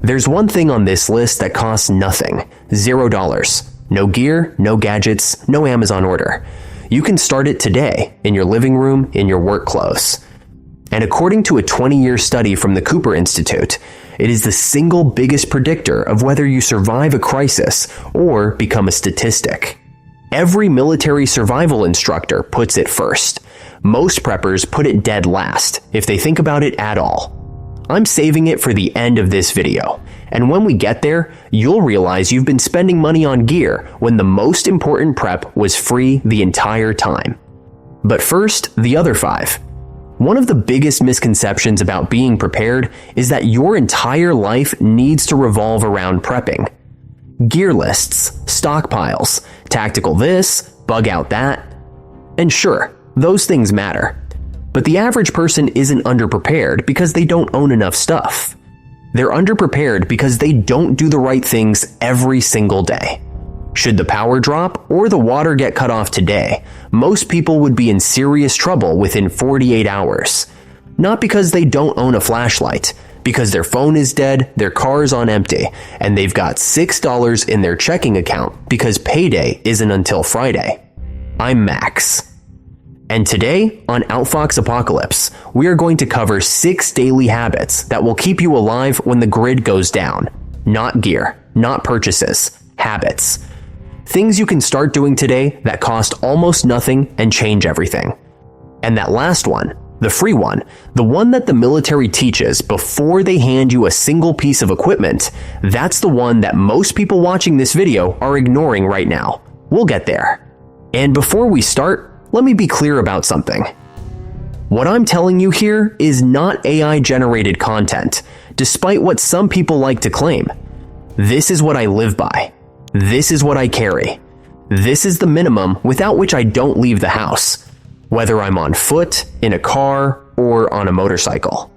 There's one thing on this list that costs nothing, $0. No gear, no gadgets, no Amazon order. You can start it today in your living room, in your work clothes. And according to a 20-year study from the Cooper Institute, it is the single biggest predictor of whether you survive a crisis or become a statistic. Every military survival instructor puts it first. Most preppers put it dead last, if they think about it at all. I'm saving it for the end of this video, and when we get there, you'll realize you've been spending money on gear when the most important prep was free the entire time. But first, the other 5. One of the biggest misconceptions about being prepared is that your entire life needs to revolve around prepping. Gear lists, stockpiles, tactical this, Bugout that. And sure, those things matter. But the average person isn't underprepared because they don't own enough stuff. They're underprepared because they don't do the right things every single day. Should the power drop or the water get cut off today, most people would be in serious trouble within 48 hours. Not because they don't own a flashlight, because their phone is dead, their car is on empty, and they've got $6 in their checking account because payday isn't until Friday. I'm Max. And today, on Outfox Apocalypse, we are going to cover 6 daily habits that will keep you alive when the grid goes down. Not gear, not purchases, habits. Things you can start doing today that cost almost nothing and change everything. And that last one, the free one, the one that the military teaches before they hand you a single piece of equipment, that's the one that most people watching this video are ignoring right now. We'll get there. And before we start, let me be clear about something. What I'm telling you here is not AI-generated content, despite what some people like to claim. This is what I live by. This is what I carry. This is the minimum without which I don't leave the house, whether I'm on foot, in a car, or on a motorcycle.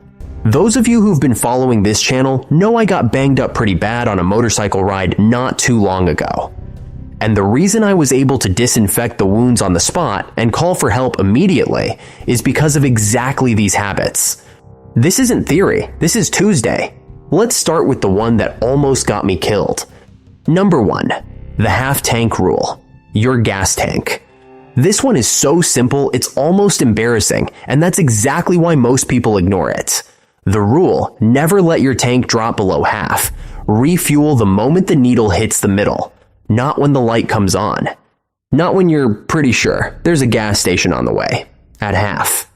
Those of you who've been following this channel know I got banged up pretty bad on a motorcycle ride not too long ago. And the reason I was able to disinfect the wounds on the spot and call for help immediately is because of exactly these habits. This isn't theory, this is Tuesday. Let's start with the one that almost got me killed. Number 1, the half-tank rule. Your gas tank. This one is so simple it's almost embarrassing, and that's exactly why most people ignore it. The rule, never let your tank drop below half. Refuel the moment the needle hits the middle. Not when the light comes on. Not when you're pretty sure there's a gas station on the way. At half.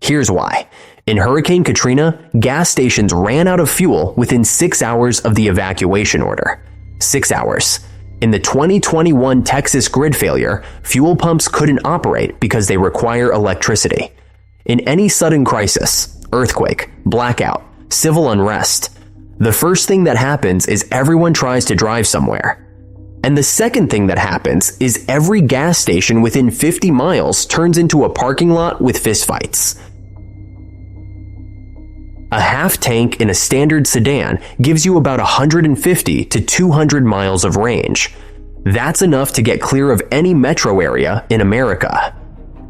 Here's why. In Hurricane Katrina, gas stations ran out of fuel within 6 hours of the evacuation order. 6 hours. In the 2021 Texas grid failure, fuel pumps couldn't operate because they require electricity. In any sudden crisis, earthquake, blackout, civil unrest, the first thing that happens is everyone tries to drive somewhere. And the second thing that happens is every gas station within 50 miles turns into a parking lot with fistfights. A half tank in a standard sedan gives you about 150 to 200 miles of range. That's enough to get clear of any metro area in America.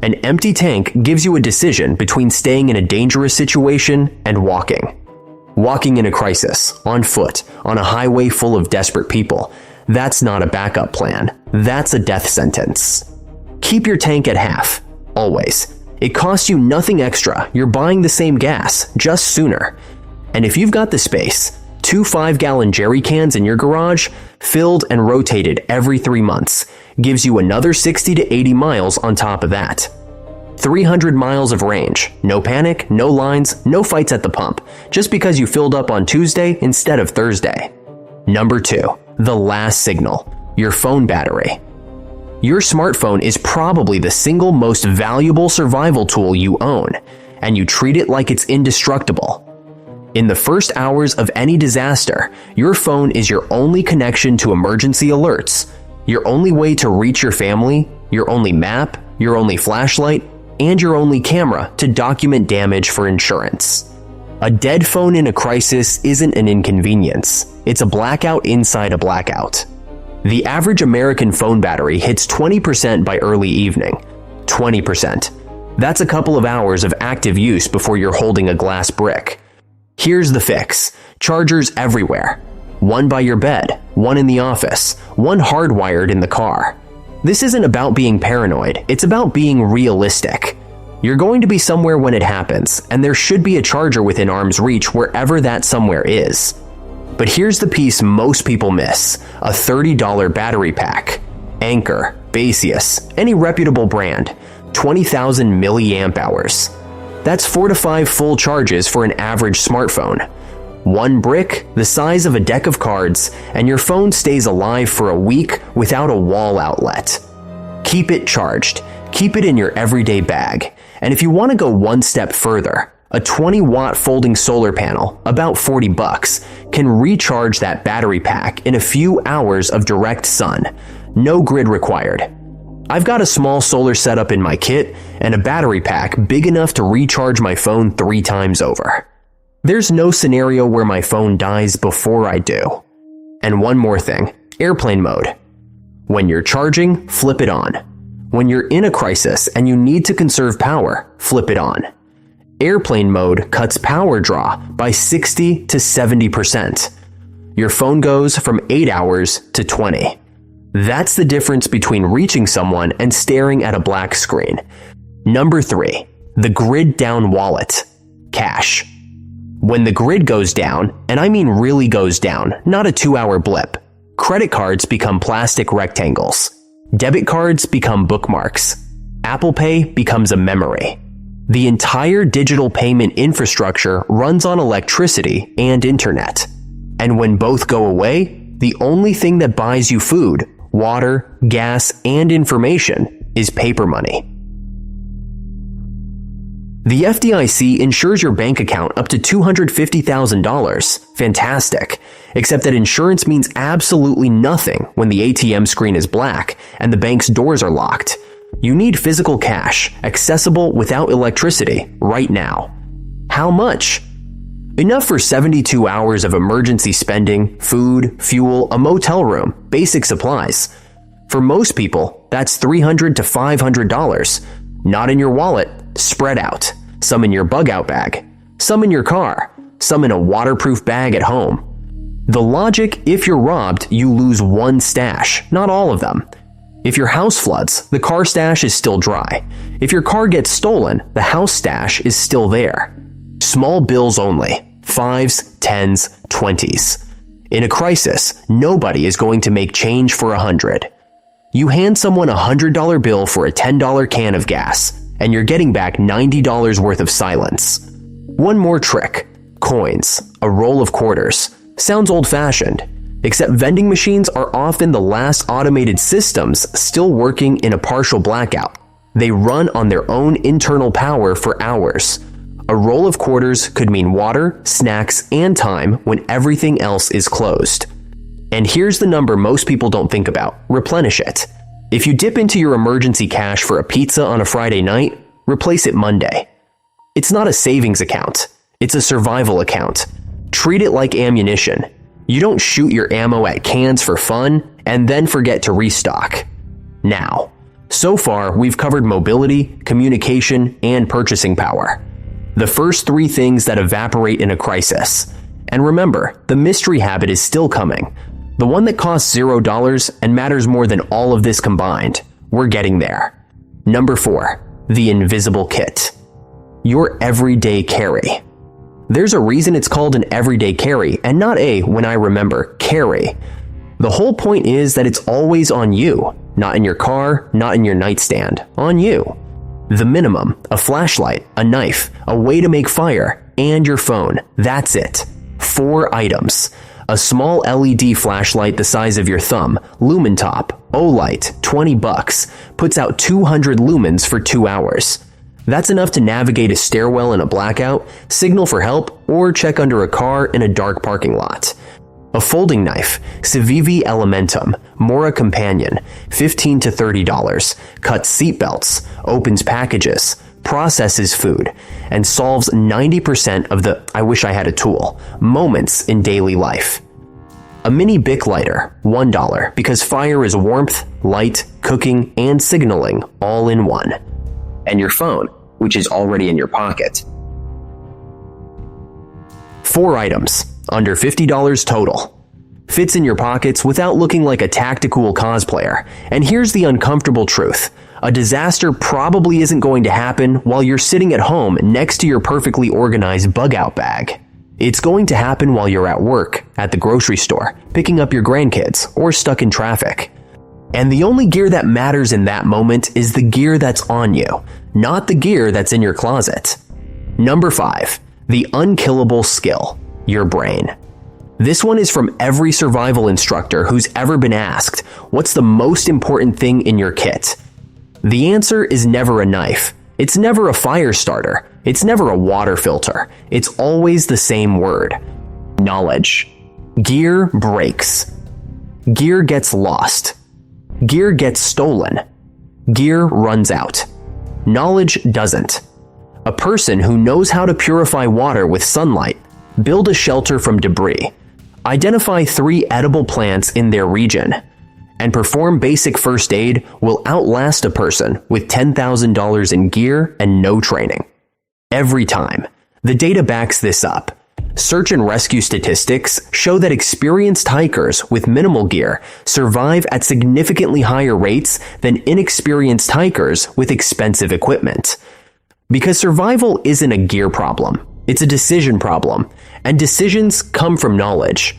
An empty tank gives you a decision between staying in a dangerous situation and walking. Walking in a crisis, on foot, on a highway full of desperate people. That's not a backup plan. That's a death sentence. Keep your tank at half. Always. It costs you nothing extra. You're buying the same gas, just sooner. And if you've got the space, 2 5-gallon jerry cans in your garage, filled and rotated every 3 months, gives you another 60 to 80 miles on top of that. 300 miles of range. No panic, no lines, no fights at the pump, just because you filled up on Tuesday instead of Thursday. Number 2. The last signal, your phone battery. Your smartphone is probably the single most valuable survival tool you own, and you treat it like it's indestructible. In the first hours of any disaster, your phone is your only connection to emergency alerts, your only way to reach your family, your only map, your only flashlight, and your only camera to document damage for insurance. A dead phone in a crisis isn't an inconvenience. It's a blackout inside a blackout. The average American phone battery hits 20% by early evening. 20%. That's a couple of hours of active use before you're holding a glass brick. Here's the fix. Chargers everywhere. One by your bed, one in the office, one hardwired in the car. This isn't about being paranoid, it's about being realistic. You're going to be somewhere when it happens, and there should be a charger within arm's reach wherever that somewhere is. But here's the piece most people miss: a $30 battery pack. Anker, Basius, any reputable brand, 20,000 milliamp hours. That's 4 to 5 full charges for an average smartphone. One brick, the size of a deck of cards, and your phone stays alive for a week without a wall outlet. Keep it charged. Keep it in your everyday bag. And if you want to go one step further, a 20-watt folding solar panel, about $40, can recharge that battery pack in a few hours of direct sun. No grid required. I've got a small solar setup in my kit and a battery pack big enough to recharge my phone 3 times over. There's no scenario where my phone dies before I do. And one more thing, airplane mode. When you're charging, flip it on. When you're in a crisis and you need to conserve power, flip it on. Airplane mode cuts power draw by 60 to 70%. Your phone goes from 8 hours to 20. That's the difference between reaching someone and staring at a black screen. Number 3, the grid down wallet. Cash. When the grid goes down, and I mean really goes down, not a 2-hour blip, credit cards become plastic rectangles. Debit cards become bookmarks. Apple Pay becomes a memory. The entire digital payment infrastructure runs on electricity and internet. And when both go away, the only thing that buys you food, water, gas, and information is paper money. The FDIC insures your bank account up to $250,000. Fantastic. Except that insurance means absolutely nothing when the ATM screen is black and the bank's doors are locked. You need physical cash, accessible without electricity, right now. How much? Enough for 72 hours of emergency spending, food, fuel, a motel room, basic supplies. For most people, that's $300 to $500. Not in your wallet, spread out. Some in your Bugout bag, some in your car, some in a waterproof bag at home. The logic: if you're robbed, you lose one stash, not all of them. If your house floods, the car stash is still dry. If your car gets stolen, the house stash is still there. Small bills only, 5s, 10s, 20s. In a crisis, nobody is going to make change for 100. You hand someone a $100 bill for a $10 can of gas, and you're getting back $90 worth of silence. One more trick: coins, a roll of quarters. Sounds old-fashioned, except vending machines are often the last automated systems still working in a partial blackout. They run on their own internal power for hours. A roll of quarters could mean water, snacks, and time when everything else is closed. And here's the number most people don't think about: replenish it. If you dip into your emergency cash for a pizza on a Friday night, replace it Monday. It's not a savings account. It's a survival account. Treat it like ammunition. You don't shoot your ammo at cans for fun and then forget to restock. Now, so far we've covered mobility, communication, and purchasing power. The first 3 things that evaporate in a crisis. And remember, the mystery habit is still coming. The one that costs $0 and matters more than all of this combined. We're getting there. Number 4, the invisible kit. Your everyday carry. There's a reason it's called an everyday carry and not a, when I remember, carry. The whole point is that it's always on you. Not in your car, not in your nightstand. On you. The minimum: a flashlight, a knife, a way to make fire, and your phone. That's it. 4 items. A small LED flashlight the size of your thumb, lumen top, O-light, $20, puts out 200 lumens for 2 hours. That's enough to navigate a stairwell in a blackout, signal for help, or check under a car in a dark parking lot. A folding knife, Civivi Elementum, Mora Companion, $15 to $30, cuts seatbelts, opens packages, processes food, and solves 90% of the "I wish I had a tool" moments in daily life. A mini Bic lighter, $1, because fire is warmth, light, cooking, and signaling all in one. And your phone, which is already in your pocket. 4 items, under $50 total. Fits in your pockets without looking like a tactical cosplayer. And here's the uncomfortable truth. A disaster probably isn't going to happen while you're sitting at home next to your perfectly organized Bugout bag. It's going to happen while you're at work, at the grocery store, picking up your grandkids, or stuck in traffic. And the only gear that matters in that moment is the gear that's on you, not the gear that's in your closet. Number 5. The unkillable skill, your brain. This one is from every survival instructor who's ever been asked, what's the most important thing in your kit? The answer is never a knife. It's never a fire starter. It's never a water filter. It's always the same word. Knowledge. Gear breaks. Gear gets lost. Gear gets stolen. Gear runs out. Knowledge doesn't. A person who knows how to purify water with sunlight, build a shelter from debris, identify 3 edible plants in their region, and perform basic first aid will outlast a person with $10,000 in gear and no training. Every time. The data backs this up. Search and rescue statistics show that experienced hikers with minimal gear survive at significantly higher rates than inexperienced hikers with expensive equipment. Because survival isn't a gear problem, it's a decision problem, and decisions come from knowledge.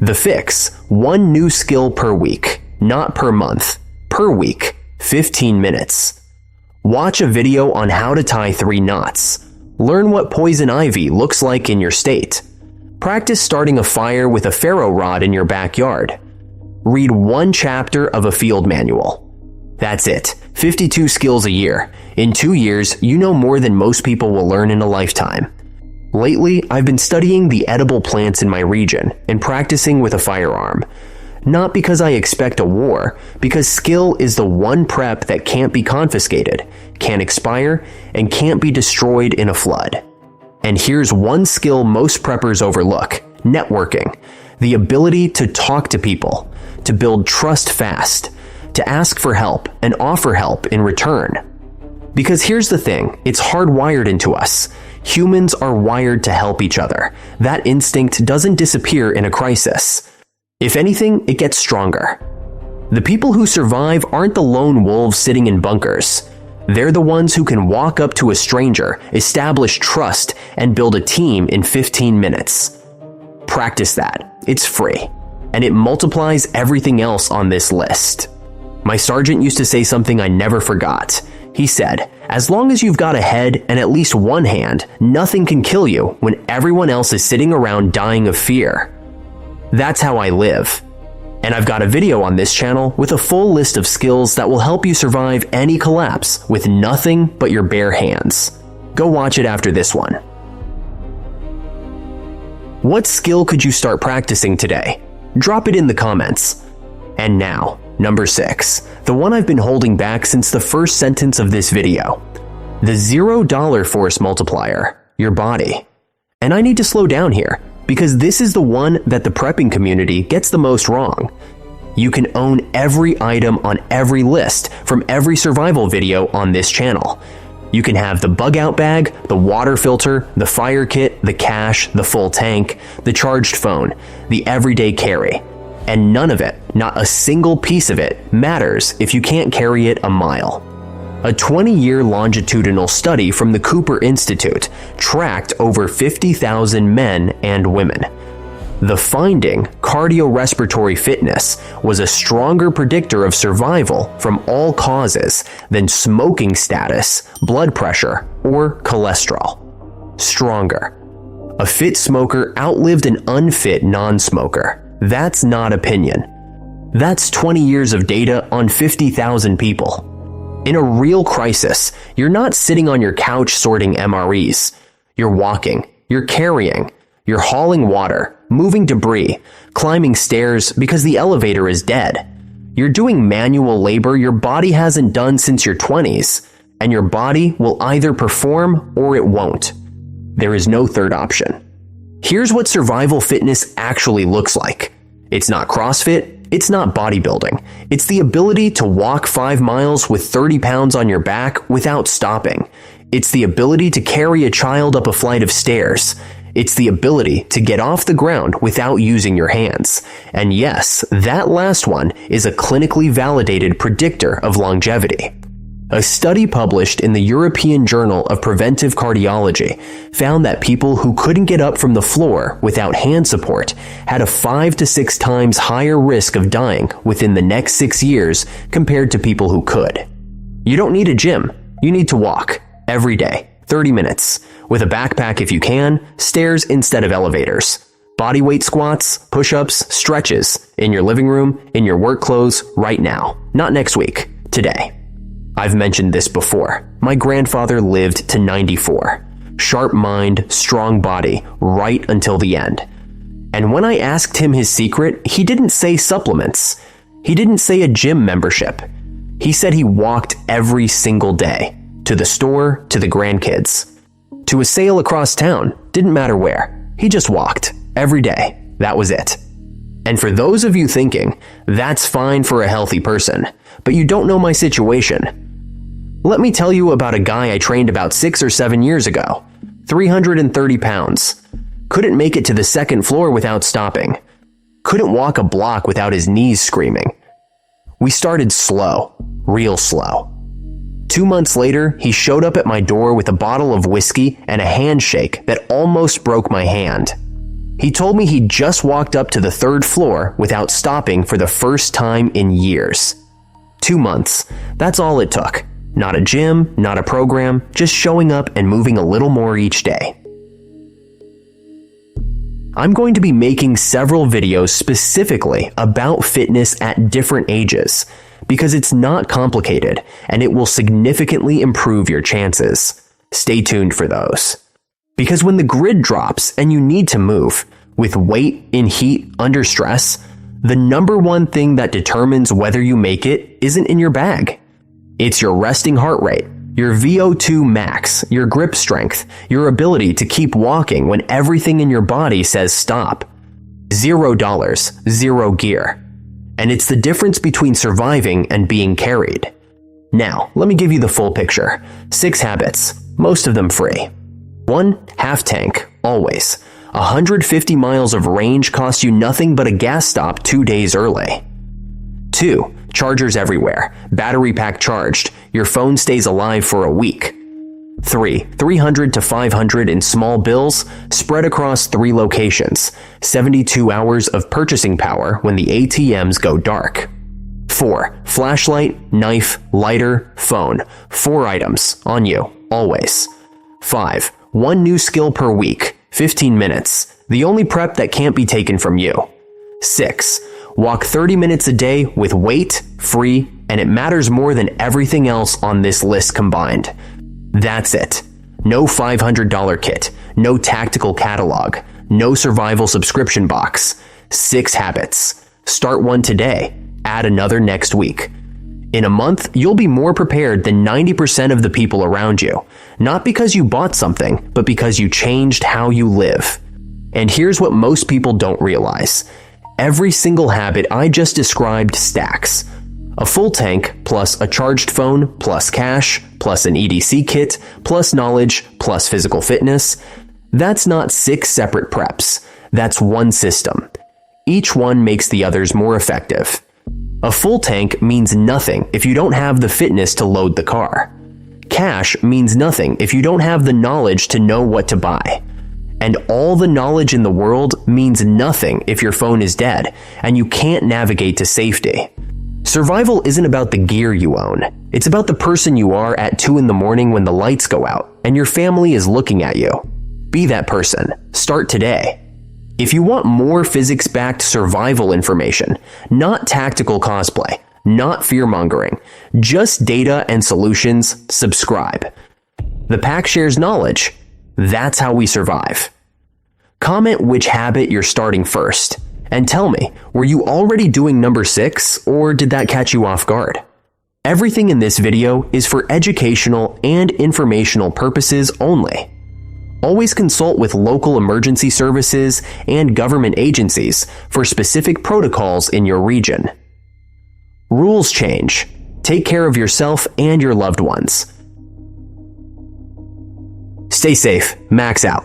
The fix: 1 new skill per week, not per month, per week, 15 minutes. Watch a video on how to tie 3 knots. Learn what poison ivy looks like in your state. Practice starting a fire with a ferro rod in your backyard. Read 1 chapter of a field manual. That's it, 52 skills a year. In 2 years, you know more than most people will learn in a lifetime. Lately, I've been studying the edible plants in my region and practicing with a firearm. Not because I expect a war, because skill is the one prep that can't be confiscated, can't expire, and can't be destroyed in a flood. And here's one skill most preppers overlook: networking. The ability to talk to people, to build trust fast, to ask for help and offer help in return. Because here's the thing, it's hardwired into us. Humans are wired to help each other. That instinct doesn't disappear in a crisis. If anything, it gets stronger. The people who survive aren't the lone wolves sitting in bunkers. They're the ones who can walk up to a stranger, establish trust, and build a team in 15 minutes. Practice that. It's free. And it multiplies everything else on this list. My sergeant used to say something I never forgot. He said, "As long as you've got a head and at least one hand, nothing can kill you when everyone else is sitting around dying of fear." That's how I live. And I've got a video on this channel with a full list of skills that will help you survive any collapse with nothing but your bare hands. Go watch it after this one. What skill could you start practicing today? Drop it in the comments. And now, number 6, the one I've been holding back since the first sentence of this video. The $0 force multiplier, your body. And I need to slow down here, because this is the one that the prepping community gets the most wrong. You can own every item on every list from every survival video on this channel. You can have the Bugout bag, the water filter, the fire kit, the cache, the full tank, the charged phone, the everyday carry. And none of it, not a single piece of it, matters if you can't carry it a mile. A 20-year longitudinal study from the Cooper Institute tracked over 50,000 men and women. The finding, cardiorespiratory fitness, was a stronger predictor of survival from all causes than smoking status, blood pressure, or cholesterol. Stronger. A fit smoker outlived an unfit non-smoker. That's not opinion. That's 20 years of data on 50,000 people. In a real crisis, you're not sitting on your couch sorting MREs. You're walking, you're carrying, you're hauling water, moving debris, climbing stairs because the elevator is dead. You're doing manual labor your body hasn't done since your 20s, and your body will either perform or it won't. There is no third option. Here's what survival fitness actually looks like. It's not CrossFit. It's not bodybuilding. It's the ability to walk 5 miles with 30 pounds on your back without stopping. It's the ability to carry a child up a flight of stairs. It's the ability to get off the ground without using your hands. And yes, that last one is a clinically validated predictor of longevity. A study published in the European Journal of Preventive Cardiology found that people who couldn't get up from the floor without hand support had a 5 to 6 times higher risk of dying within the next 6 years compared to people who could. You don't need a gym. You need to walk every day, 30 minutes, with a backpack if you can, stairs instead of elevators. Bodyweight squats, push-ups, stretches, in your living room, in your work clothes, right now. Not next week, today. I've mentioned this before. My grandfather lived to 94. Sharp mind, strong body, right until the end. And when I asked him his secret, he didn't say supplements. He didn't say a gym membership. He said he walked every single day. To the store, to the grandkids. To a sale across town, didn't matter where. He just walked. Every day. That was it. And for those of you thinking, that's fine for a healthy person, but you don't know my situation. Let me tell you about a guy I trained about 6 or 7 years ago. 330 pounds. Couldn't make it to the second floor without stopping. Couldn't walk a block without his knees screaming. We started slow. Real slow. 2 months later, he showed up at my door with a bottle of whiskey and a handshake that almost broke my hand. He told me he just walked up to the 3rd floor without stopping for the first time in years. 2 months. That's all it took. Not a gym, not a program, just showing up and moving a little more each day. I'm going to be making several videos specifically about fitness at different ages, because it's not complicated and it will significantly improve your chances. Stay tuned for those. Because when the grid drops and you need to move, with weight, in heat, under stress, the number one thing that determines whether you make it isn't in your bag. It's your resting heart rate, your VO2 max, your grip strength, your ability to keep walking when everything in your body says stop. $0, 0 gear. And it's the difference between surviving and being carried. Now, let me give you the full picture. 6 habits, most of them free. 1, half tank, always. 150 miles of range cost you nothing but a gas stop 2 days early. 2, chargers everywhere, battery pack charged, your phone stays alive for a week. 3, 300 to 500 in small bills spread across 3 locations, 72 hours of purchasing power when the ATMs go dark. 4, flashlight, knife, lighter, phone, 4 items, on you, always. 5, 1 new skill per week, 15 minutes, the only prep that can't be taken from you. 6, walk 30 minutes a day with weight, free, and it matters more than everything else on this list combined. That's it. No $500 kit, no tactical catalog, no survival subscription box. 6 habits. Start one today, add another next week. In a month, you'll be more prepared than 90% of the people around you, not because you bought something, but because you changed how you live. And here's what most people don't realize. Every single habit I just described stacks. A full tank, plus a charged phone, plus cash, plus an EDC kit, plus knowledge, plus physical fitness. That's not 6 separate preps. That's one system. Each one makes the others more effective. A full tank means nothing if you don't have the fitness to load the car. Cash means nothing if you don't have the knowledge to know what to buy. And all the knowledge in the world means nothing if your phone is dead and you can't navigate to safety. Survival isn't about the gear you own. It's about the person you are at 2 in the morning when the lights go out and your family is looking at you. Be that person. Start today. If you want more physics-backed survival information, not tactical cosplay, not fear-mongering, just data and solutions, subscribe. The pack shares knowledge. That's how we survive. Comment which habit you're starting first. And tell me, were you already doing number 6, or did that catch you off guard? Everything in this video is for educational and informational purposes only. Always consult with local emergency services and government agencies for specific protocols in your region. Rules change. Take care of yourself and your loved ones. Stay safe. Max out.